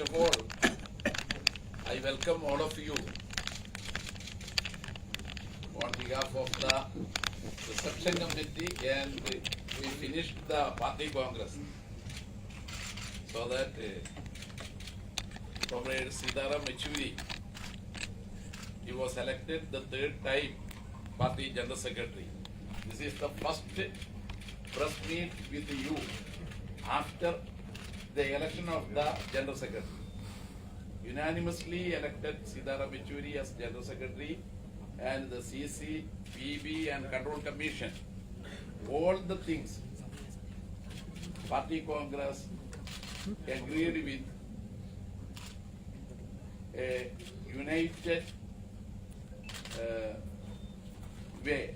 First of all, I welcome all of you on behalf of the reception committee, and we finished the party congress so that Comrade Sitaram Yechury, he was elected the third time party general secretary. This is the first press meet with you after the election of the general secretary. Unanimously elected Sitaram Yechury as general secretary, and the CC, PB and control commission, all the things party congress agreed with a united way,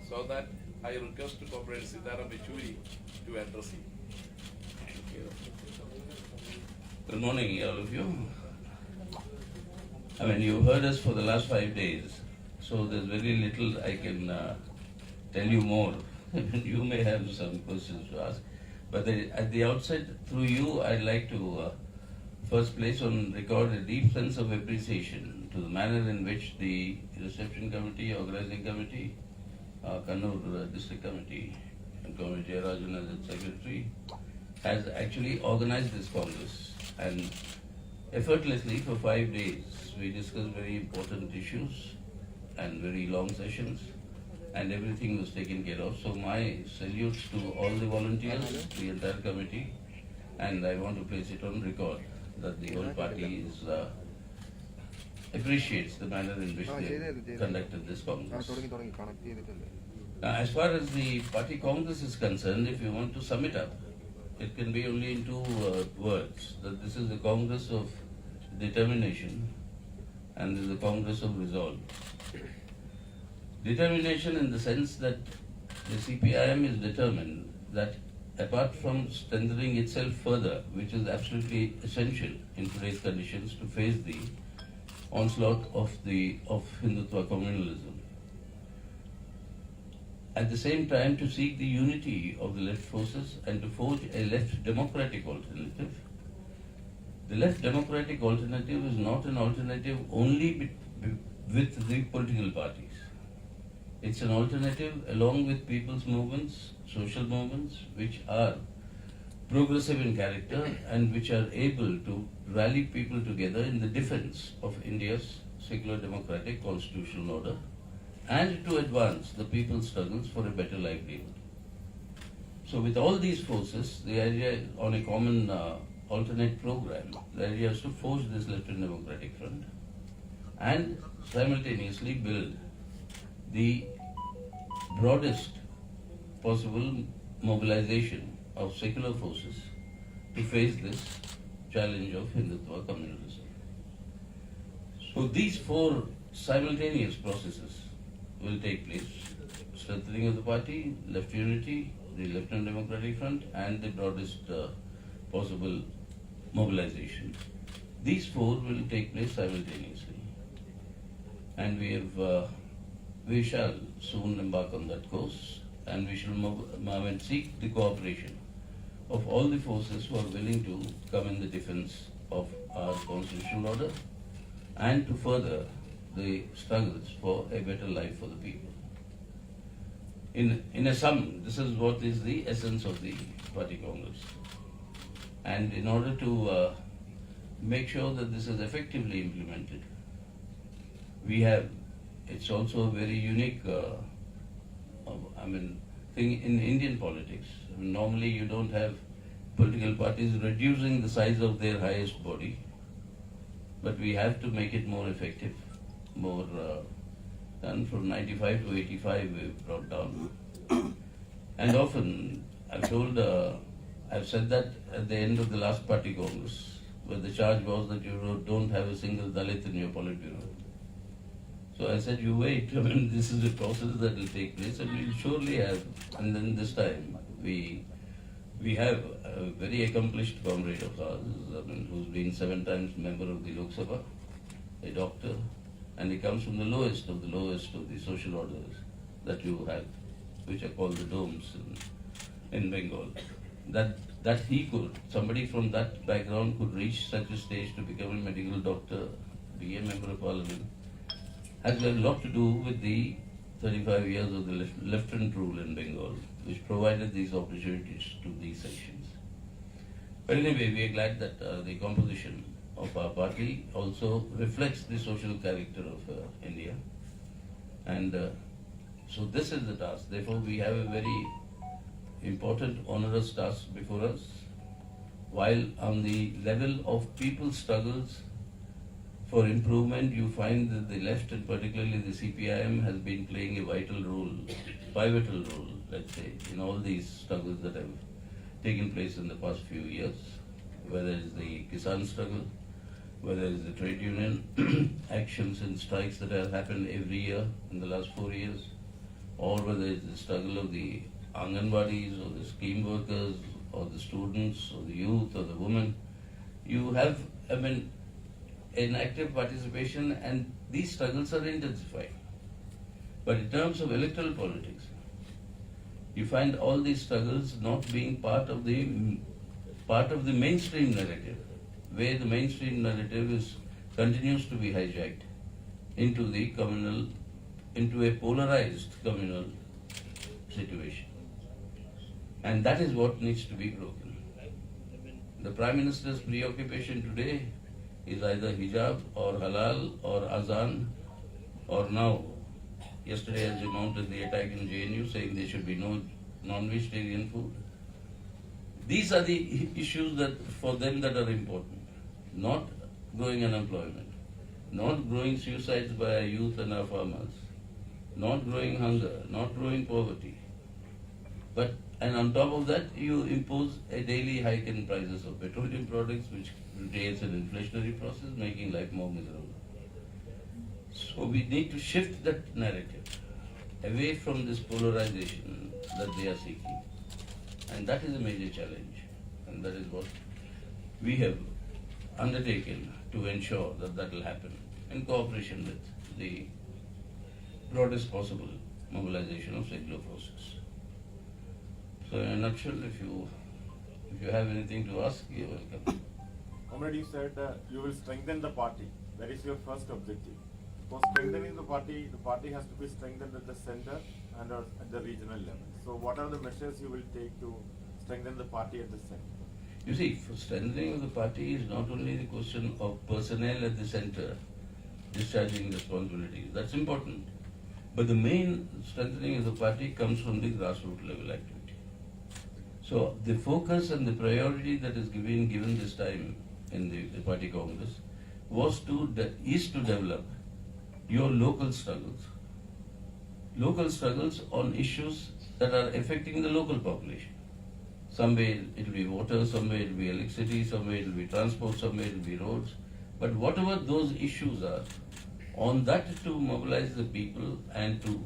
so that I request Comrade Sitaram Yechury to address you. Thank you. Good morning, all of you. I mean, you heard us for the last 5 days, so there's very little I can tell you more. You may have some questions to ask. But at the outset, through you, I'd like to first place on record a deep sense of appreciation to the manner in which the reception committee, organizing committee, Kannur district committee, and Comrade Jayarajan as its secretary, has actually organized this Congress. And effortlessly for 5 days, we discussed very important issues and very long sessions, and everything was taken care of. So my salutes to all the volunteers, the entire committee, and I want to place it on record that the whole party is appreciates the manner in which they conducted this Congress. Now, as far as the party Congress is concerned, if you want to sum it up, it can be only in two words, that this is a Congress of determination and this is a Congress of resolve. Determination in the sense that the Cpimap is determined that apart from strengthening itself further, which is absolutely essential in today's conditions to face the onslaught of Hindutva communalism, at the same time to seek the unity of the left forces and to forge a left democratic alternative. The left democratic alternative is not an alternative only with the political parties. It's an alternative along with people's movements, social movements, which are progressive in character and which are able to rally people together in the defense of India's secular democratic constitutional order and to advance the people's struggles for a better livelihood. So with all these forces, the idea on a common alternate program, the idea is to forge this left and democratic front and simultaneously build the broadest possible mobilization of secular forces to face this challenge of Hindutva communalism. So these four simultaneous processes will take place: strengthening of the party, left unity, the left and democratic front, and the broadest possible mobilization. These four will take place simultaneously, and we shall soon embark on that course, and we shall seek the cooperation of all the forces who are willing to come in the defense of our constitutional order and to further the struggles for a better life for the people. In a sum, this is what is the essence of the party Congress. And in order to make sure that this is effectively implemented, it's also a very unique thing in Indian politics. Normally you don't have political parties reducing the size of their highest body, but we have to make it more effective, more done. From 95 to 85 we've brought down. And often I've said that at the end of the last party Congress, where the charge was that you don't have a single Dalit in your Politburo. So I said, you wait, this is a process that will take place and we'll surely have. And then this time, we have a very accomplished comrade of ours, who's been 7 times member of the Lok Sabha, a doctor, and he comes from the lowest of the social orders that you have, which are called the domes in Bengal. That that somebody from that background could reach such a stage to become a medical doctor, be a member of parliament, has got a lot to do with the 35 years of the lieutenant rule in Bengal, which provided these opportunities to these sections. But anyway, we are glad that the composition of our party also reflects the social character of India. And so this is the task. Therefore, we have a very important, onerous task before us. While on the level of people's struggles for improvement, you find that the left, and particularly the Cpim, has been playing a vital role, pivotal role, let's say, in all these struggles that have taken place in the past few years, whether it's the Kisan struggle, whether it's the trade union actions and strikes that have happened every year in the last 4 years, or whether it's the struggle of the Anganwadis or the scheme workers or the students or the youth or the women. You have, an active participation, and these struggles are intensifying. But in terms of electoral politics, you find all these struggles not being part of the mainstream narrative, where the mainstream narrative continues to be hijacked into a polarized communal situation. And that is what needs to be broken. The Prime Minister's preoccupation today is either hijab or halal or azan, or now, yesterday as they mounted the attack in JNU saying there should be no non-vegetarian food. These are the issues that for them that are important. Not growing unemployment, not growing suicides by our youth and our farmers, not growing hunger, not growing poverty. And on top of that, you impose a daily hike in prices of petroleum products, which creates an inflationary process, making life more miserable. So we need to shift that narrative away from this polarization that they are seeking. And that is a major challenge. And that is what we have undertaken to ensure that that will happen in cooperation with the broadest possible mobilization of secular forces. So in a nutshell, if you have anything to ask, you're welcome. Comrade, you said you will strengthen the party. That is your first objective. For strengthening the party has to be strengthened at the center and at the regional level. So what are the measures you will take to strengthen the party at the center? You see, for strengthening of the party is not only the question of personnel at the center discharging responsibilities. That's important. But the main strengthening of the party comes from the grassroots level activity. So the focus and the priority that is given this time in the party congress is to develop your local struggles on issues that are affecting the local population. Somewhere it will be water, somewhere it will be electricity, somewhere it will be transport, somewhere it will be roads. But whatever those issues are, on that to mobilize the people and to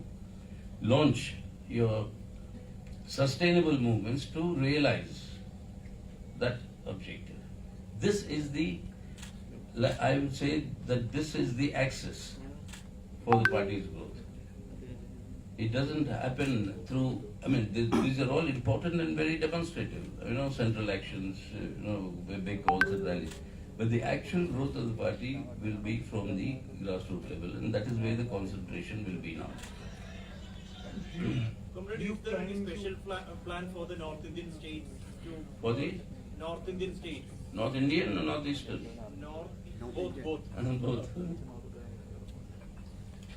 launch your sustainable movements to realize that objective. This is I would say that this is the axis for the party's growth. It doesn't happen through, these are all important and very demonstrative, central actions, big calls and rallies. But the actual growth of the party will be from the grassroots level, and that is where the concentration will be now. Comrade, is there any special plan for the North Indian states? For the North Indian states? North Indian or North Eastern? Both. Both.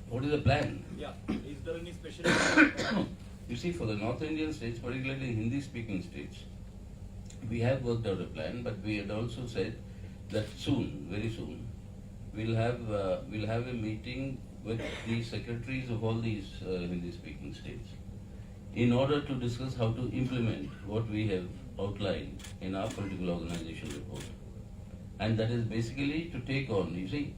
What is the plan? Yeah. Is there any special plan? You see, for the North Indian states, particularly Hindi-speaking states, we have worked out a plan, but we had also said that soon, very soon, we'll have a meeting with the secretaries of all these Hindi-speaking states in order to discuss how to implement what we have outlined in our political organization report. And that is basically to take on, you see,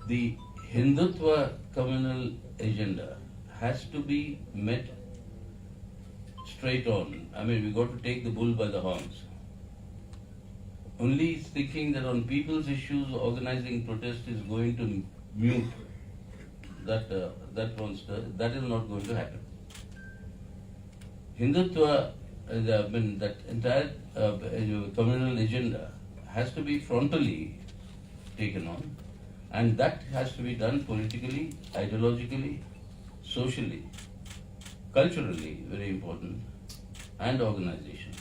the Hindutva communal agenda has to be met straight on. We got to take the bull by the horns. Only thinking that on people's issues organizing protest is going to mute that monster, that is not going to happen. Hindutva that entire communal agenda has to be frontally taken on, and that has to be done politically, ideologically, socially, culturally, very important, and organization.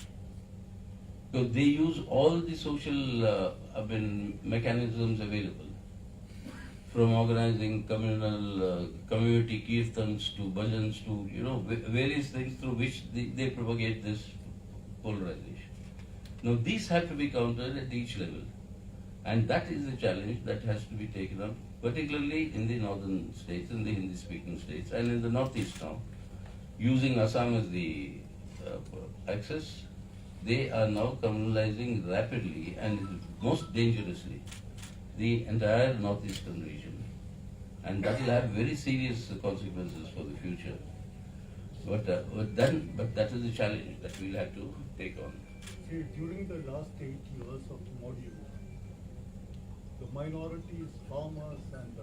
So they use all the social mechanisms available, from organizing communal community kirtans to bhajans to various things through which they propagate this polarization. Now these have to be countered at each level, and that is the challenge that has to be taken up, particularly in the northern states, in the Hindi-speaking states, and in the northeast now, using Assam as the axis. They are now communalizing rapidly and most dangerously the entire northeastern region, and that will have very serious consequences for the future. But that is the challenge that we'll have to take on. See, during the last 8 years of Modi, the minorities, farmers, and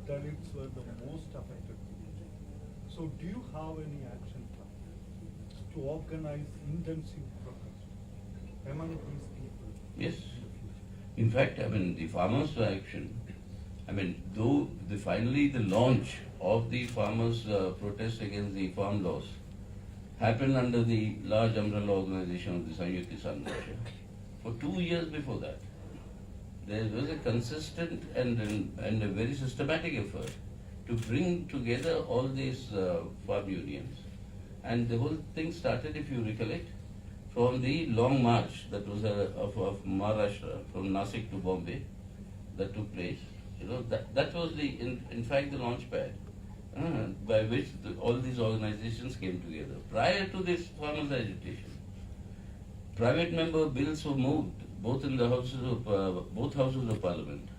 Dalits were the most affected. So, do you have any action plan to organize intensive protest among these people? Yes. In fact, the farmers' action, though finally the launch of the farmers' protest against the farm laws happened under the large umbrella organization of the Sanyukt Kisan Morcha. For 2 years before that, there was a consistent and a very systematic effort to bring together all these farm unions. And the whole thing started, if you recollect, from the long march that was of Maharashtra, from Nasik to Bombay, that took place. That was in fact the launch pad by which all these organizations came together. Prior to this farmers' agitation, private member bills were moved both in the both houses of Parliament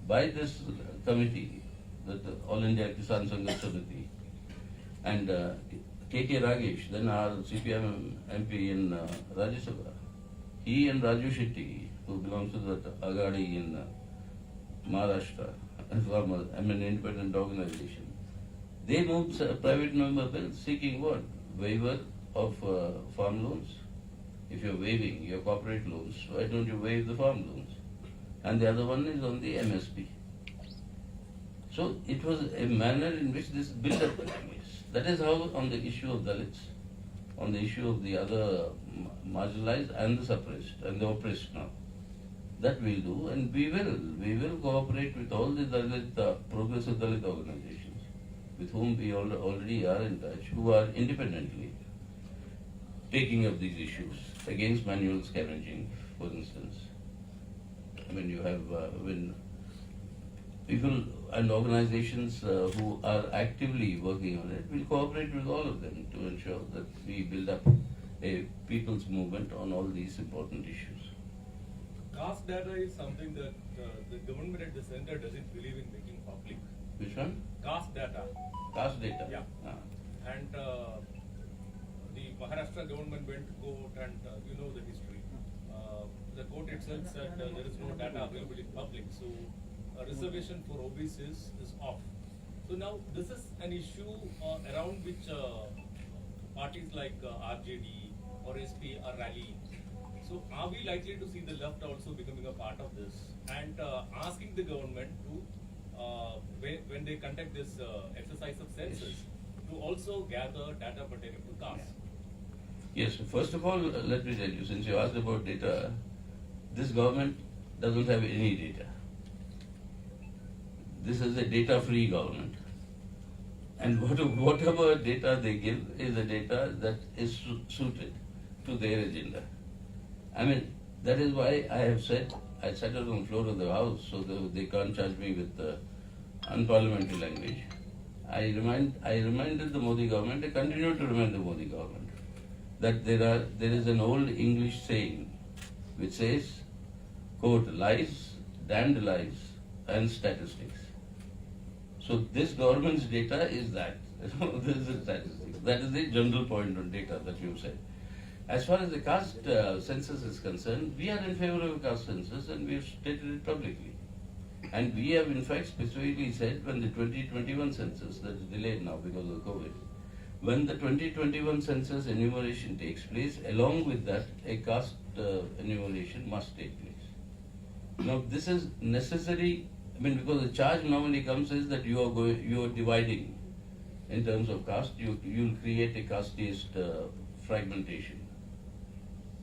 by this committee, the All India Kisan Sangharsh Samiti, and K.K. Ragesh, then our Cpimap MP in Rajya Sabha, he and Raju Shetty, who belongs to the Agadi in Maharashtra, an independent organization, they moved private member bills seeking what? Waiver of farm loans. If you're waiving your corporate loans, why don't you waive the farm loans? And the other one is on the MSP. So it was a manner in which this build-up took place. That is how, on the issue of Dalits, on the issue of the other marginalized and the suppressed and the oppressed now, that we'll do, and we will cooperate with all the Dalit, progressive Dalit organizations, with whom we already are in touch, who are independently taking up these issues against manual scavenging, for instance. You have people and organizations who are actively working on it. We'll cooperate with all of them to ensure that we build up a people's movement on all these important issues. Caste data is something that the government at the center doesn't believe in making public. Which one? Caste data. Caste data. Yeah. And the Maharashtra government went to court, and you know the history. The court itself said there is no data available in public, so a reservation for OBCs is off. So now this is an issue around which parties like RJD or SP are rallying. So are we likely to see the left also becoming a part of this and asking the government to, when they conduct this exercise of census, to also gather data pertaining to caste? Yes, first of all, let me tell you, since you asked about data, this government doesn't have any data. This is a data-free government. And whatever data they give is a data that is suited to their agenda. That is why I have said, I sat on the floor of the House, so they can't charge me with unparliamentary language. I reminded the Modi government, I continue to remind the Modi government, that there is an old English saying which says, quote, lies, damned lies, and statistics. So this government's data is that. This is statistics. That is the general point on data that you said. As far as the caste census is concerned, we are in favor of a caste census, and we have stated it publicly. And we have in fact specifically said when the 2021 census that is delayed now because of COVID, When the 2021 census enumeration takes place, along with that, a caste enumeration must take place. Now, this is necessary. I mean, because the charge normally comes is that you are dividing in terms of caste. You'll create a casteist fragmentation.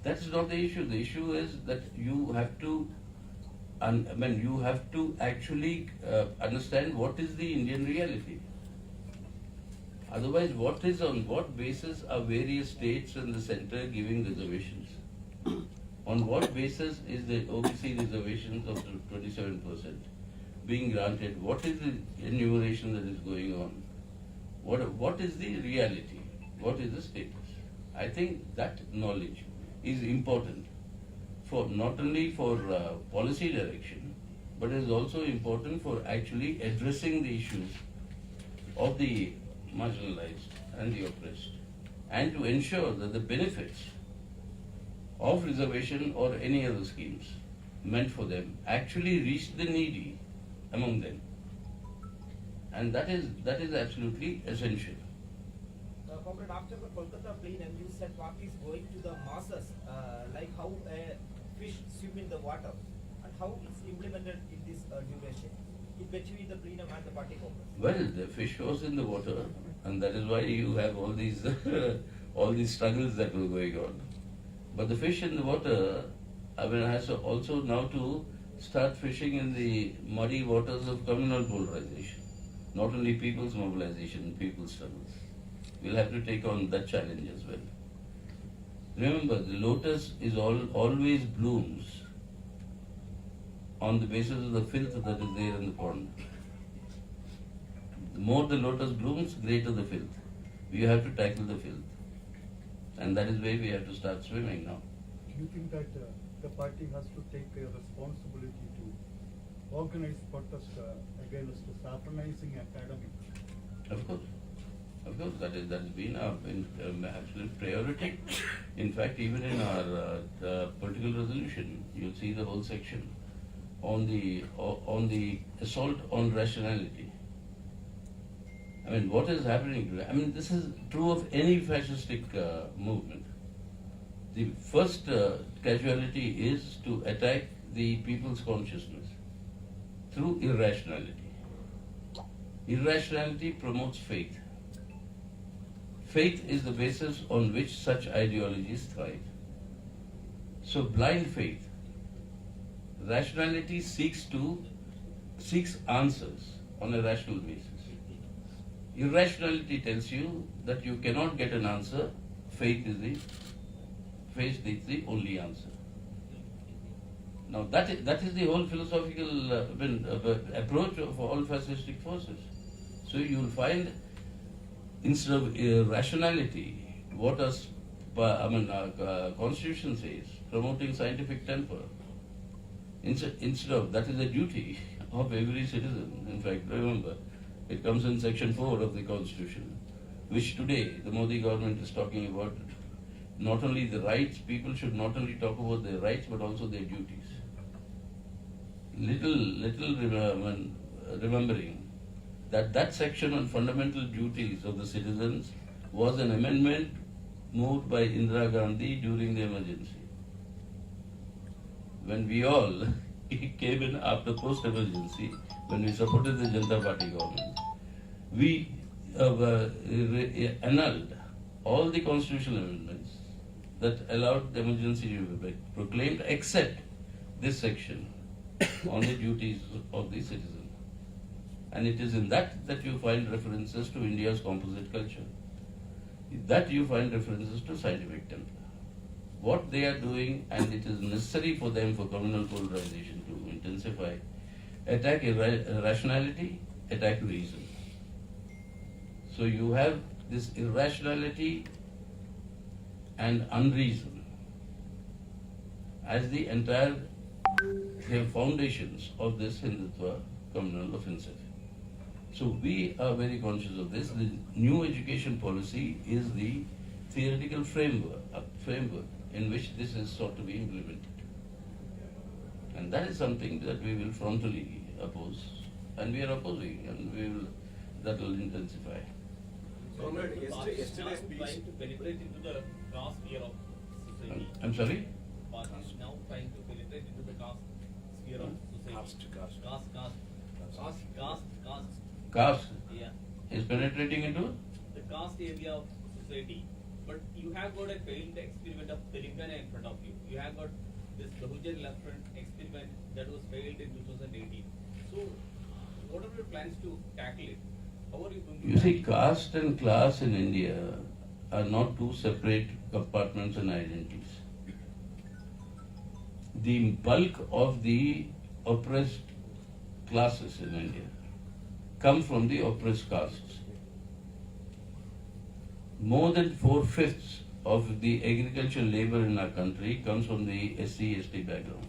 That's not the issue. The issue is that you have to, you have to actually understand what is the Indian reality. Otherwise, on what basis are various states and the center giving reservations? On what basis is the OBC reservations of 27% being granted? What is the enumeration that is going on? What is the reality? What is the status? I think that knowledge is important for not only for policy direction, but it is also important for actually addressing the issues of the marginalized and the oppressed, and to ensure that the benefits of reservation or any other schemes meant for them actually reach the needy among them. And that is absolutely essential. Comrade, after the Kolkata plenum, you said parties going to the masses, like how a fish swim in the water, and how it's implemented in this duration. It between the plenum and the party congress. Well, the fish was in the water, and that is why you have all these all these struggles that were going on. But the fish in the water, has also now to start fishing in the muddy waters of communal polarization, not only people's mobilization, people's struggles. We'll have to take on that challenge as well. Remember, the lotus is always blooms on the basis of the filth that is there in the pond. The more the lotus blooms, greater the filth. We have to tackle the filth. And that is where we have to start swimming now. Do you think that the party has to take a responsibility to organize protest against saffronizing academics? Of course. Of course, that has been our absolute priority. In fact, even in our political resolution, you'll see the whole section on the assault on rationality. I mean, what is happening today? I mean, this is true of any fascistic movement. The first casualty is to attack the people's consciousness through irrationality. Irrationality promotes faith. Faith is the basis on which such ideologies thrive. So blind faith, rationality seeks answers on a rational basis. Irrationality tells you that you cannot get an answer. Faith is the only answer. Now that is the whole philosophical approach of all fascistic forces. So you will find, instead of rationality, what Constitution says, promoting scientific temper. Instead of, that is a duty of every citizen. In fact, remember, it comes in Section 4 of the Constitution, which today the Modi government is talking about. Not only the rights, people should not only talk about their rights, but also their duties. Little remembering that section on fundamental duties of the citizens was an amendment moved by Indira Gandhi during the emergency. When we all came in after post-emergency, when we supported the Janata Party government, we annulled all the constitutional amendments that allowed the emergency to be proclaimed, except this section on the duties of the citizen. And it is in that you find references to India's composite culture. That you find references to scientific temper. What they are doing, and it is necessary for them for communal polarization to intensify, attack irrationality, attack reason. So you have this irrationality and unreason as the entire foundations of this Hindutva communal offensive. So we are very conscious of this. The new education policy is the theoretical framework in which this is sought to be implemented. And that is something that we will frontally oppose, and we are opposing, and that will intensify. Comrade, yesterday's Now speech. trying to penetrate into the caste sphere of society. I'm sorry? Party is now trying to penetrate into the caste sphere of society. Caste. Caste Yeah. is penetrating into? The caste area of society. But you have got a failed experiment of Telangana in front of you. You have got this Bahujan Left Front experiment that was failed in 2018. So, what are your plans to tackle it? How are you going to You see, tackle it? caste and class in India are not two separate compartments and identities. The bulk of the oppressed classes in India come from the oppressed castes. More than 4/5 of the agricultural labor in our country comes from the SC/ST background.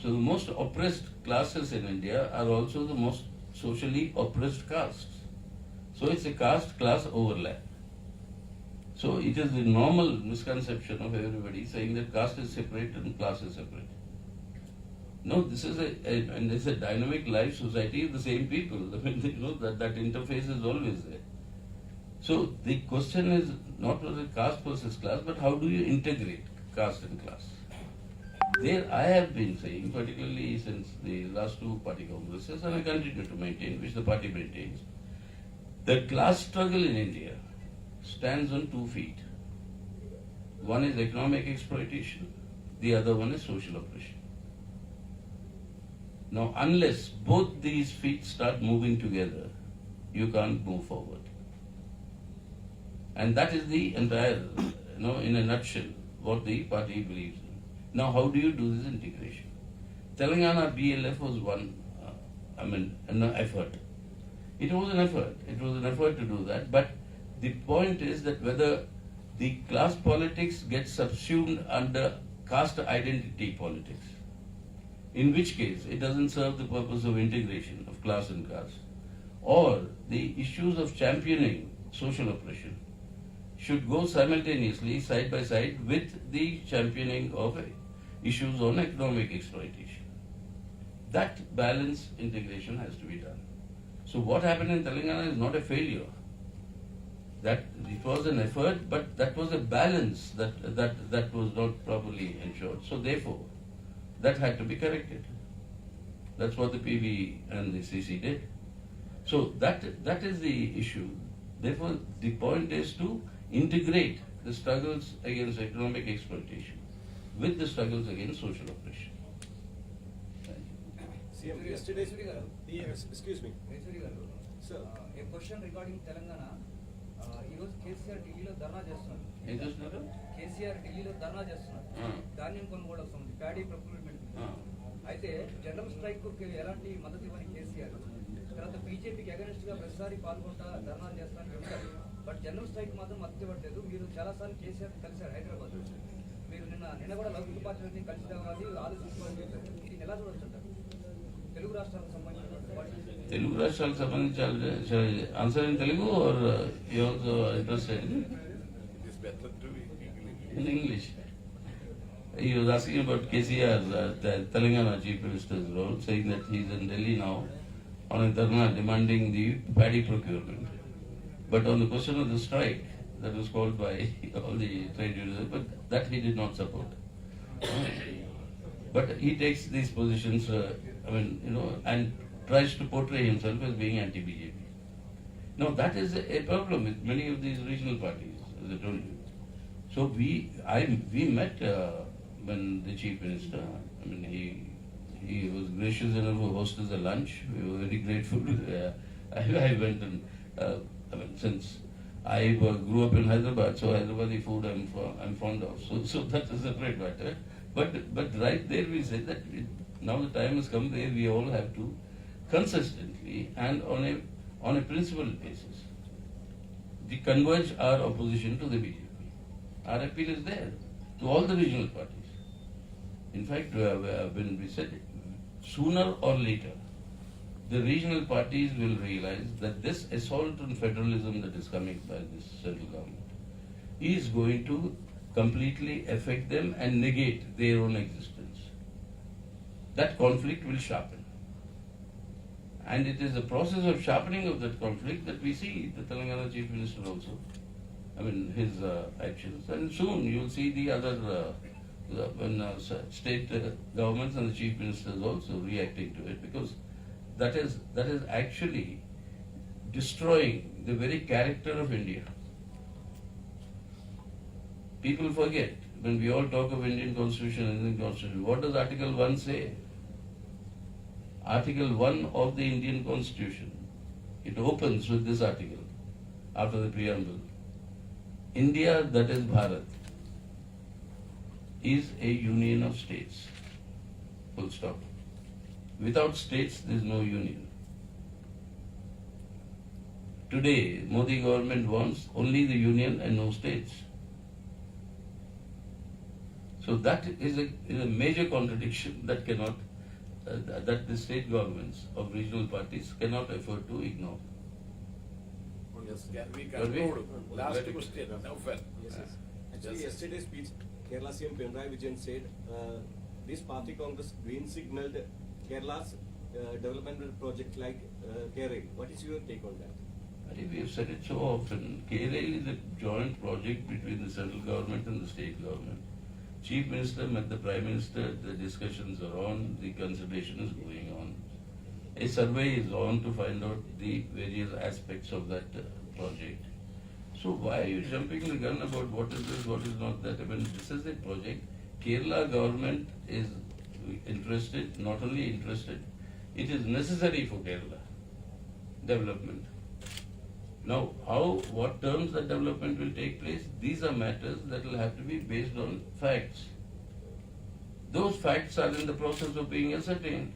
So the most oppressed classes in India are also the most socially oppressed castes. So it's a caste-class overlap. So it is the normal misconception of everybody saying that caste is separate and class is separate. No, this is and it's a dynamic life society of the same people. I mean, you know, that interface is always there. So the question is not whether caste versus class, but how do you integrate caste and class? There I have been saying, particularly since the last two party congresses, and I continue to maintain, which the party maintains, the class struggle in India stands on 2 feet. One is economic exploitation, the other one is social oppression. Now, unless both these feet start moving together, you can't move forward. And that is the entire, in a nutshell, what the party believes in. Now, how do you do this integration? Telangana BLF was an effort. It was an effort. It was an effort to do that. But the point is that whether the class politics gets subsumed under caste identity politics, in which case it doesn't serve the purpose of integration of class and caste, or the issues of championing social oppression should go simultaneously side by side with the championing of issues on economic exploitation. That balance integration has to be done. So what happened in Telangana is not a failure. That it was an effort, but that was a balance that was not properly ensured. So therefore, that had to be corrected. That's what the PV and the CC did. So that is the issue. Therefore, the point is to integrate the struggles against economic exploitation with the struggles against social oppression. CM, yesterday's. Yes, excuse me. Yechury garu, Sir. A question regarding Telangana. ఈ రోజు కేసీఆర్ ఢిల్లీలో ధర్నా చేస్తున్నారు. ఏం చేస్తున్నారు? కేసీఆర్ ఢిల్లీలో ధర్నా చేస్తున్నారు. ధాన్యం కొనుగోలు సంబంధించి ప్యాడీ ప్రొక్యూర్మెంట్. అయితే జనరల్ స్ట్రైక్ కు ఎలాంటి మద్దతు ఇవ్వని కేసీఆర్ తర్వాత బీజేపీకి అగెనిస్ట్ గా ప్రతిసారి పాల్గొంటా ధర్నాలు చేస్తానని చెప్తారు. బట్ జనరల్ స్ట్రైక్ మాత్రం మద్దతు ఇవ్వట్లేదు. మీరు చాలా సార్లు కేసీఆర్ కలిశారు హైదరాబాద్. మీరు నిన్న కూడా లౌకిక పార్టీని కలిసి రావాలి ఆలోచించుకోవాలని చెప్పారు. దీన్ని ఎలా చూడొచ్చు అంటారు? తెలుగు రాష్ట్రాలకు సంబంధించిన తెలుగు రాష్ట్రాలకు సంబంధించి answer in Telugu or you also interested in? It is better to be In English. He was asking about KCR's Telangana Chief Minister's role, saying that he is in Delhi now on a dharna demanding the paddy procurement. But on the question of the strike that was called by all the trade unions, but that he did not support. But he takes these positions, and tries to portray himself as being anti-BJP. Now that is a problem with many of these regional parties, as I told you. So we met when the Chief Minister, he was gracious enough to host us a lunch. We were very grateful. I went and, since I grew up in Hyderabad, so Hyderabadi food I'm fond of. So that's a separate matter. But right there we said that now the time has come where we all have to consistently and on a principled basis converge our opposition to the BJP. Our appeal is there to all the regional parties. In fact, when we said sooner or later, the regional parties will realize that this assault on federalism that is coming by this central government is going to completely affect them and negate their own existence. That conflict will sharpen. And it is the process of sharpening of that conflict that we see the Telangana Chief Minister also. I mean, his actions. And soon you will see the other state governments and the Chief Ministers also reacting to it, because that is actually destroying the very character of India. People forget, when we all talk of Indian Constitution, what does Article 1 say? Article 1 of the Indian Constitution, it opens with this article, after the preamble. India, that is Bharat, is a union of states. Full stop. Without states, there is no union. Today, Modi government wants only the union and no states. So that is a major contradiction that cannot, that the state governments of regional parties cannot afford to ignore. Yes, can we conclude? Last question, Naufal. Yes, yes. Actually, Yes. yesterday's speech, Kerala CM Pinarayi Vijayan said, this party Congress green signaled Kerala's development project like Kerala. What is your take on that? I think we have said it so often. KRL is a joint project between the central government and the state government. Chief Minister met the Prime Minister, the discussions are on, the consultation is going on. A survey is on to find out the various aspects of that project. So why are you jumping the gun about what is this, what is not that? I mean, this is a project. Kerala government is interested, not only interested, it is necessary for Kerala development. Now, what terms the development will take place, these are matters that will have to be based on facts. Those facts are in the process of being ascertained.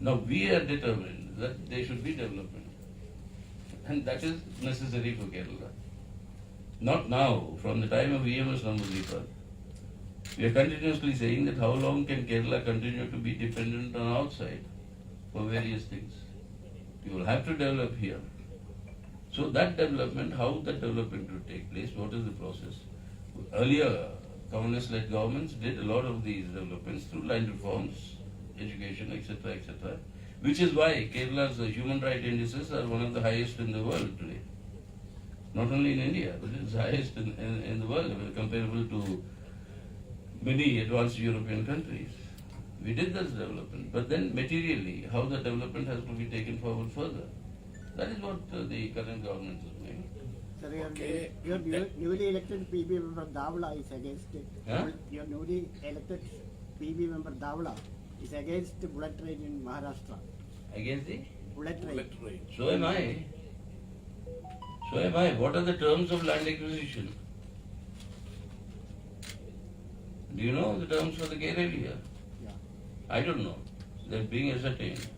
Now, we are determined that there should be development. And that is necessary for Kerala. Not now, from the time of EMS Namboodiripad. We are continuously saying that how long can Kerala continue to be dependent on outside for various things. You will have to develop here. So that development, how that development will take place, what is the process? Earlier, communist-led governments did a lot of these developments through land reforms, education, etc., which is why Kerala's human rights indices are one of the highest in the world today. Not only in India, but it's highest in the world, comparable to many advanced European countries. We did this development, but then materially, how the development has to be taken forward further. That is what the current government is doing. Sir, your newly elected PB member Davla is against it. Huh? Your newly elected PB member Davla is against the bullet train in Maharashtra. Against the? Bullet train. Bullet train. So am I. So am I. What are the terms of land acquisition? Do you know the terms for the Kerala? Yeah. I don't know. They're being ascertained.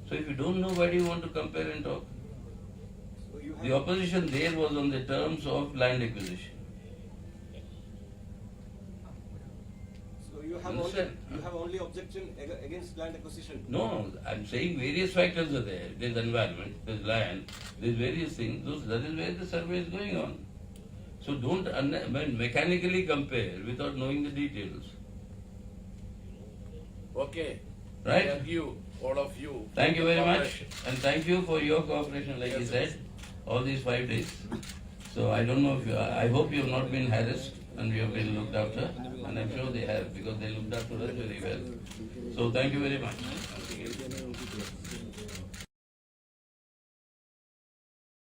So if you don't know, why do you want to compare and talk? So you The have, opposition there was on the terms of land acquisition. so Understand? you have only objection against land acquisition. No, I'm saying various factors are there. There's environment, there's land, there's various things. That is where the survey is going on. So don't mechanically compare without knowing the details. Okay. Right? Thank you, all of you. Thank you very much, Cooperation. and thank you for your cooperation, like you Yes, said, all these 5 days. So I don't know if I hope you have not been harassed and you have been looked after, and I'm sure they have, because they looked after us very well. So thank you very much.